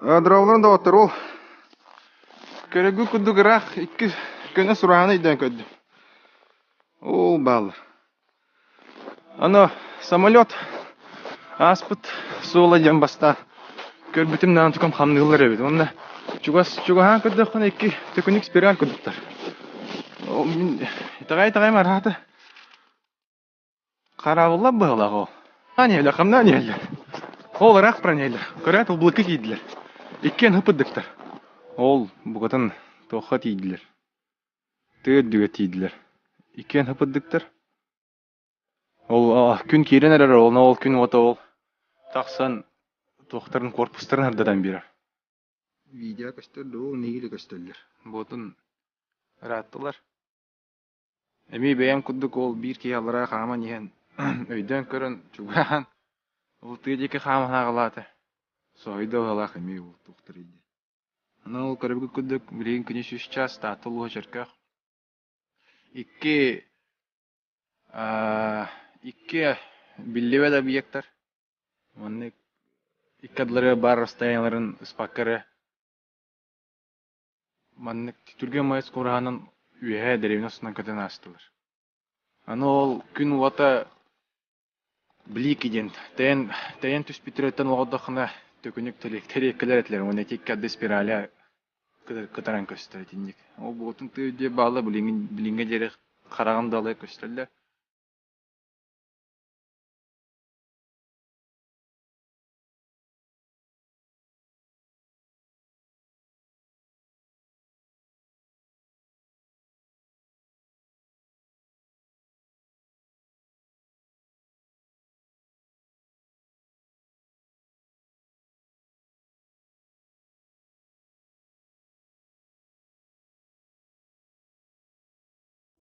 Дравларын да отыр ол. Көрөгү күдүграх 2 күнө сураны иден көддү. Ол бал. Ано самолет аспыт суола жан баста. Көрбүтүм нан тукам хамныгылар эбит. Онда чугахан көддөкөн 2 күнүк спираль көддөктөр. Ол мен тагай мараты. Карабылла былагы. Анеле камна анеле. Ол рак пронеле. Көрөт облыки кийдилер. 2 хыпыдыктар. Ол бугатын тоха тийдилер. Тыдыга тийдилер. 2 хыпыдыктар. Ол күн киренер ол күн ота ол. Таксан тохтарын корпустарын ардадан бирер. Видео көстөрдү, ол негиле көстөрлөр. Ботун раттылар. Эми бәям куддук ол бир киялара хама неген өйдөн көрөн чугаан. Ол тыдыга хамана калаты. Сойдо алак эми ол тохтор иде. Ана ол көрөбү куддук билген күнү 3 час татылуу жерках. 2 билливе да биектер. Маннык 2 адлары бар расстоянияларын спаккары. Маннык түрген майыс кураганын үйе деревнасынан көтен астылар. Аны ол күн уата блик иден. Тәйен түс битереттен оғадақына төкінік тереккелер етлер. Оны теккады спираля кытаран көстер етіндік. Ол болтын түйде балы білінге дері қарағандалы көстерлер.